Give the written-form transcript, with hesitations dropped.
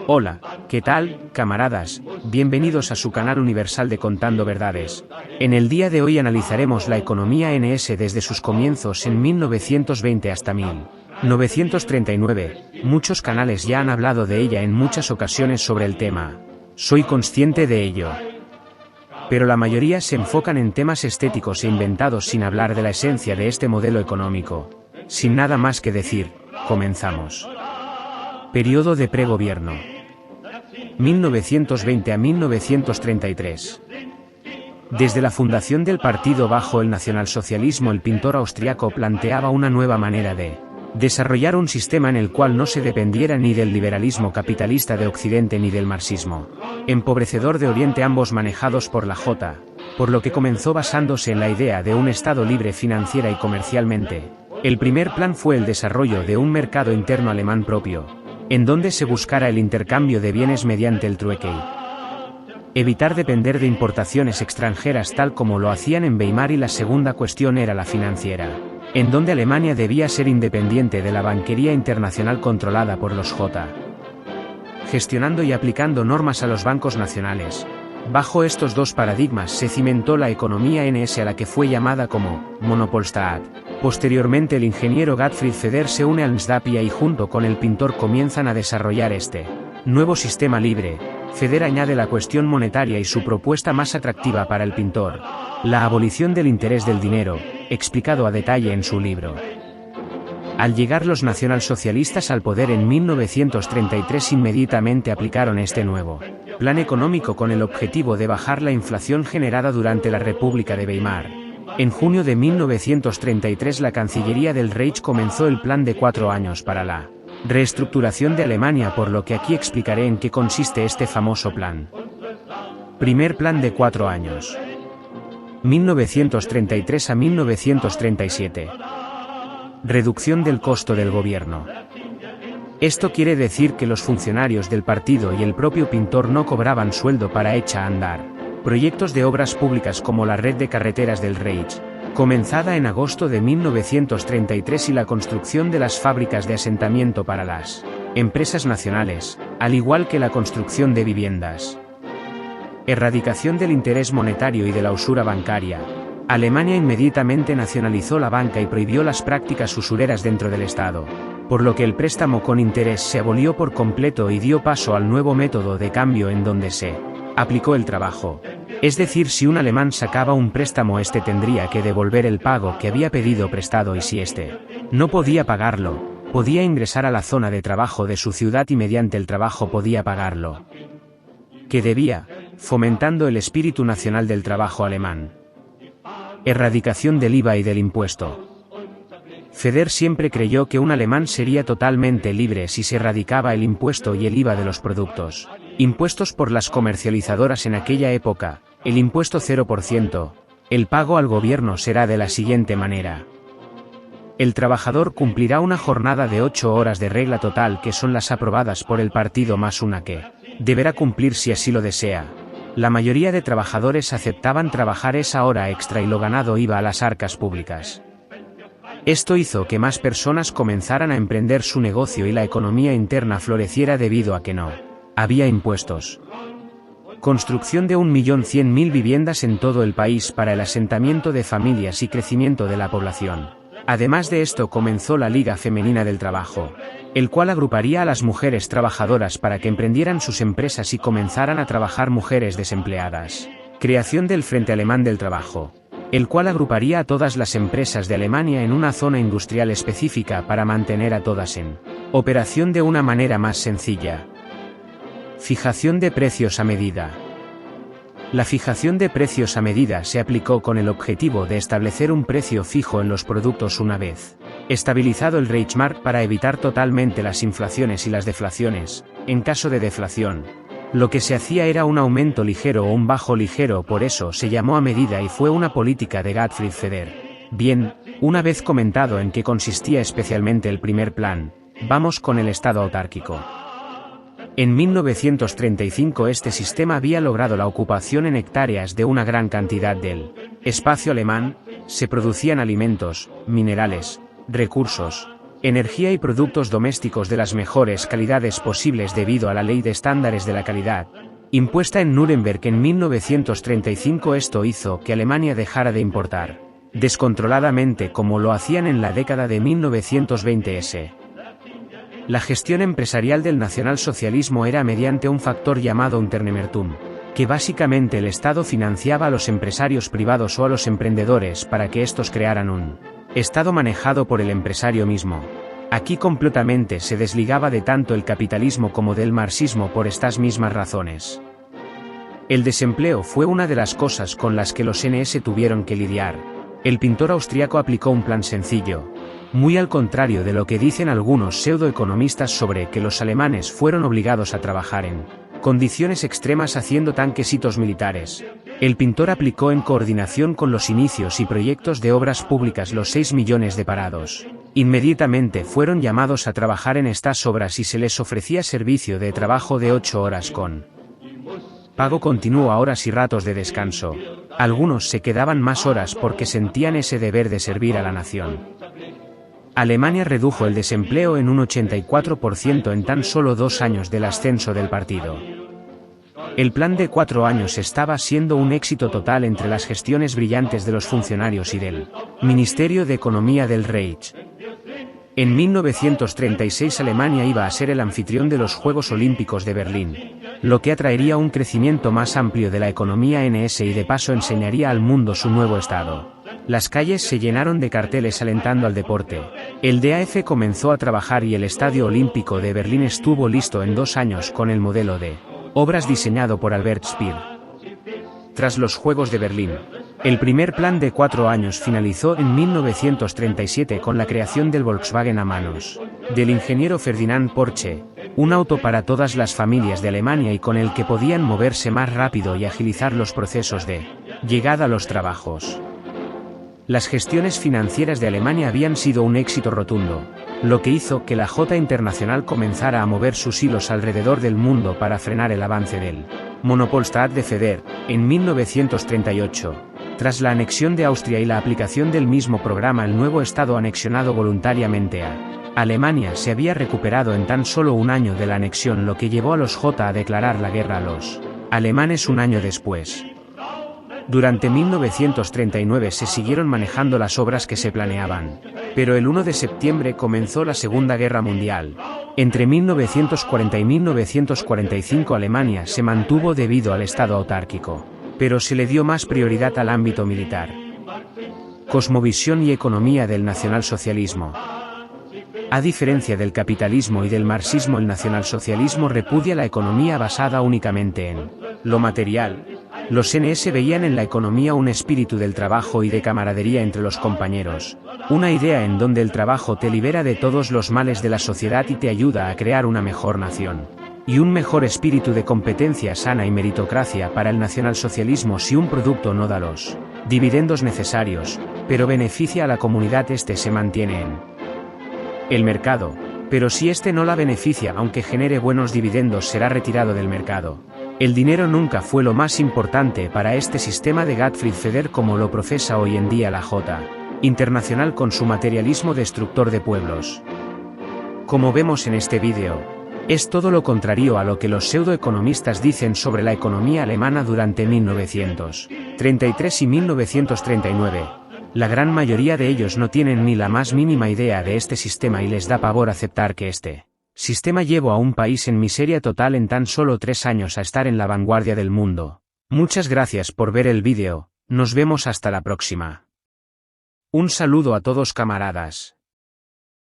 Hola, ¿qué tal, camaradas? Bienvenidos a su canal universal de Contando Verdades. En el día de hoy analizaremos la economía NS desde sus comienzos en 1920 hasta 1939. Muchos canales ya han hablado de ella en muchas ocasiones sobre el tema. Soy consciente de ello. Pero la mayoría se enfocan en temas estéticos e inventados sin hablar de la esencia de este modelo económico. Sin nada más que decir, comenzamos. Periodo de pregobierno. 1920 a 1933. Desde la fundación del partido bajo el nacionalsocialismo, el pintor austriaco planteaba una nueva manera de desarrollar un sistema en el cual no se dependiera ni del liberalismo capitalista de Occidente ni del marxismo empobrecedor de Oriente, ambos manejados por la J, por lo que comenzó basándose en la idea de un Estado libre financiera y comercialmente. El primer plan fue el desarrollo de un mercado interno alemán propio, en donde se buscara el intercambio de bienes mediante el trueque y evitar depender de importaciones extranjeras tal como lo hacían en Weimar, y la segunda cuestión era la financiera, en donde Alemania debía ser independiente de la banquería internacional controlada por los J, gestionando y aplicando normas a los bancos nacionales. Bajo estos dos paradigmas se cimentó la economía NS, a la que fue llamada como Monopolstaat. Posteriormente el ingeniero Gottfried Feder se une al NSDAP y junto con el pintor comienzan a desarrollar este nuevo sistema libre. Feder añade la cuestión monetaria y su propuesta más atractiva para el pintor, la abolición del interés del dinero, explicado a detalle en su libro. Al llegar los nacionalsocialistas al poder en 1933, inmediatamente aplicaron este nuevo plan económico con el objetivo de bajar la inflación generada durante la República de Weimar. En junio de 1933 la Cancillería del Reich comenzó el plan de 4 años para la reestructuración de Alemania, por lo que aquí explicaré en qué consiste este famoso plan. Primer plan de 4 años. 1933 a 1937. Reducción del costo del gobierno. Esto quiere decir que los funcionarios del partido y el propio pintor no cobraban sueldo para echar a andar proyectos de obras públicas como la red de carreteras del Reich, comenzada en agosto de 1933, y la construcción de las fábricas de asentamiento para las empresas nacionales, al igual que la construcción de viviendas. Erradicación del interés monetario y de la usura bancaria. Alemania inmediatamente nacionalizó la banca y prohibió las prácticas usureras dentro del Estado, por lo que el préstamo con interés se abolió por completo y dio paso al nuevo método de cambio, en donde se aplicó el trabajo. Es decir, si un alemán sacaba un préstamo, este tendría que devolver el pago que había pedido prestado, y si este no podía pagarlo, podía ingresar a la zona de trabajo de su ciudad y mediante el trabajo podía pagarlo que debía, fomentando el espíritu nacional del trabajo alemán. Erradicación del IVA y del impuesto. Feder siempre creyó que un alemán sería totalmente libre si se erradicaba el impuesto y el IVA de los productos impuestos por las comercializadoras en aquella época, el impuesto 0%. El pago al gobierno será de la siguiente manera. El trabajador cumplirá una jornada de 8 horas de regla total, que son las aprobadas por el partido, más una que deberá cumplir si así lo desea. La mayoría de trabajadores aceptaban trabajar esa hora extra y lo ganado iba a las arcas públicas. Esto hizo que más personas comenzaran a emprender su negocio y la economía interna floreciera debido a que no había impuestos. Construcción de 1.100.000 viviendas en todo el país para el asentamiento de familias y crecimiento de la población. Además de esto comenzó la Liga Femenina del Trabajo, el cual agruparía a las mujeres trabajadoras para que emprendieran sus empresas y comenzaran a trabajar mujeres desempleadas. Creación del Frente Alemán del Trabajo, el cual agruparía a todas las empresas de Alemania en una zona industrial específica para mantener a todas en operación de una manera más sencilla. Fijación de precios a medida. La fijación de precios a medida se aplicó con el objetivo de establecer un precio fijo en los productos una vez estabilizado el Reichsmark, para evitar totalmente las inflaciones y las deflaciones. En caso de deflación, lo que se hacía era un aumento ligero o un bajo ligero, por eso se llamó a medida y fue una política de Gottfried Feder. Bien, una vez comentado en qué consistía especialmente el primer plan, vamos con el Estado autárquico. En 1935 este sistema había logrado la ocupación en hectáreas de una gran cantidad del espacio alemán, se producían alimentos, minerales, recursos, Energía y productos domésticos de las mejores calidades posibles debido a la Ley de Estándares de la Calidad, impuesta en Nuremberg en 1935. Esto hizo que Alemania dejara de importar descontroladamente como lo hacían en la década de 1920s. La gestión empresarial del nacionalsocialismo era mediante un factor llamado Unternehmertum, que básicamente el Estado financiaba a los empresarios privados o a los emprendedores para que estos crearan un Estado manejado por el empresario mismo. Aquí completamente se desligaba de tanto el capitalismo como del marxismo por estas mismas razones. El desempleo fue una de las cosas con las que los NS tuvieron que lidiar. El pintor austriaco aplicó un plan sencillo, muy al contrario de lo que dicen algunos pseudoeconomistas sobre que los alemanes fueron obligados a trabajar en condiciones extremas haciendo tanquesitos militares. El pintor aplicó en coordinación con los inicios y proyectos de obras públicas los 6 millones de parados. Inmediatamente fueron llamados a trabajar en estas obras y se les ofrecía servicio de trabajo de 8 horas con pago continuo a horas y ratos de descanso. Algunos se quedaban más horas porque sentían ese deber de servir a la nación. Alemania redujo el desempleo en un 84% en tan solo 2 años del ascenso del partido. El plan de 4 años estaba siendo un éxito total entre las gestiones brillantes de los funcionarios y del Ministerio de Economía del Reich. En 1936 Alemania iba a ser el anfitrión de los Juegos Olímpicos de Berlín, lo que atraería un crecimiento más amplio de la economía NS y de paso enseñaría al mundo su nuevo estado. Las calles se llenaron de carteles alentando al deporte. El DAF comenzó a trabajar y el Estadio Olímpico de Berlín estuvo listo en 2 años con el modelo de obras diseñado por Albert Speer. Tras los Juegos de Berlín, el primer plan de 4 años finalizó en 1937 con la creación del Volkswagen a manos del ingeniero Ferdinand Porsche, un auto para todas las familias de Alemania y con el que podían moverse más rápido y agilizar los procesos de llegada a los trabajos. Las gestiones financieras de Alemania habían sido un éxito rotundo, lo que hizo que la J Internacional comenzara a mover sus hilos alrededor del mundo para frenar el avance del Monopolstaat de Feder, en 1938. Tras la anexión de Austria y la aplicación del mismo programa, el nuevo Estado anexionado voluntariamente a Alemania se había recuperado en tan solo un año de la anexión, lo que llevó a los J a declarar la guerra a los alemanes un año después. Durante 1939 se siguieron manejando las obras que se planeaban, pero el 1 de septiembre comenzó la Segunda Guerra Mundial. Entre 1940 y 1945 Alemania se mantuvo debido al Estado autárquico, pero se le dio más prioridad al ámbito militar. Cosmovisión y economía del nacionalsocialismo. A diferencia del capitalismo y del marxismo, el nacionalsocialismo repudia la economía basada únicamente en lo material. Los NS veían en la economía un espíritu del trabajo y de camaradería entre los compañeros, una idea en donde el trabajo te libera de todos los males de la sociedad y te ayuda a crear una mejor nación. Y un mejor espíritu de competencia sana y meritocracia. Para el nacionalsocialismo, si un producto no da los dividendos necesarios, pero beneficia a la comunidad, este se mantiene en el mercado, pero si este no la beneficia aunque genere buenos dividendos, será retirado del mercado. El dinero nunca fue lo más importante para este sistema de Gottfried Feder como lo profesa hoy en día la J Internacional con su materialismo destructor de pueblos. Como vemos en este vídeo, es todo lo contrario a lo que los pseudoeconomistas dicen sobre la economía alemana durante 1933 y 1939. La gran mayoría de ellos no tienen ni la más mínima idea de este sistema y les da pavor aceptar que este sistema llevó a un país en miseria total en tan solo 3 años a estar en la vanguardia del mundo. Muchas gracias por ver el vídeo, nos vemos hasta la próxima. Un saludo a todos, camaradas.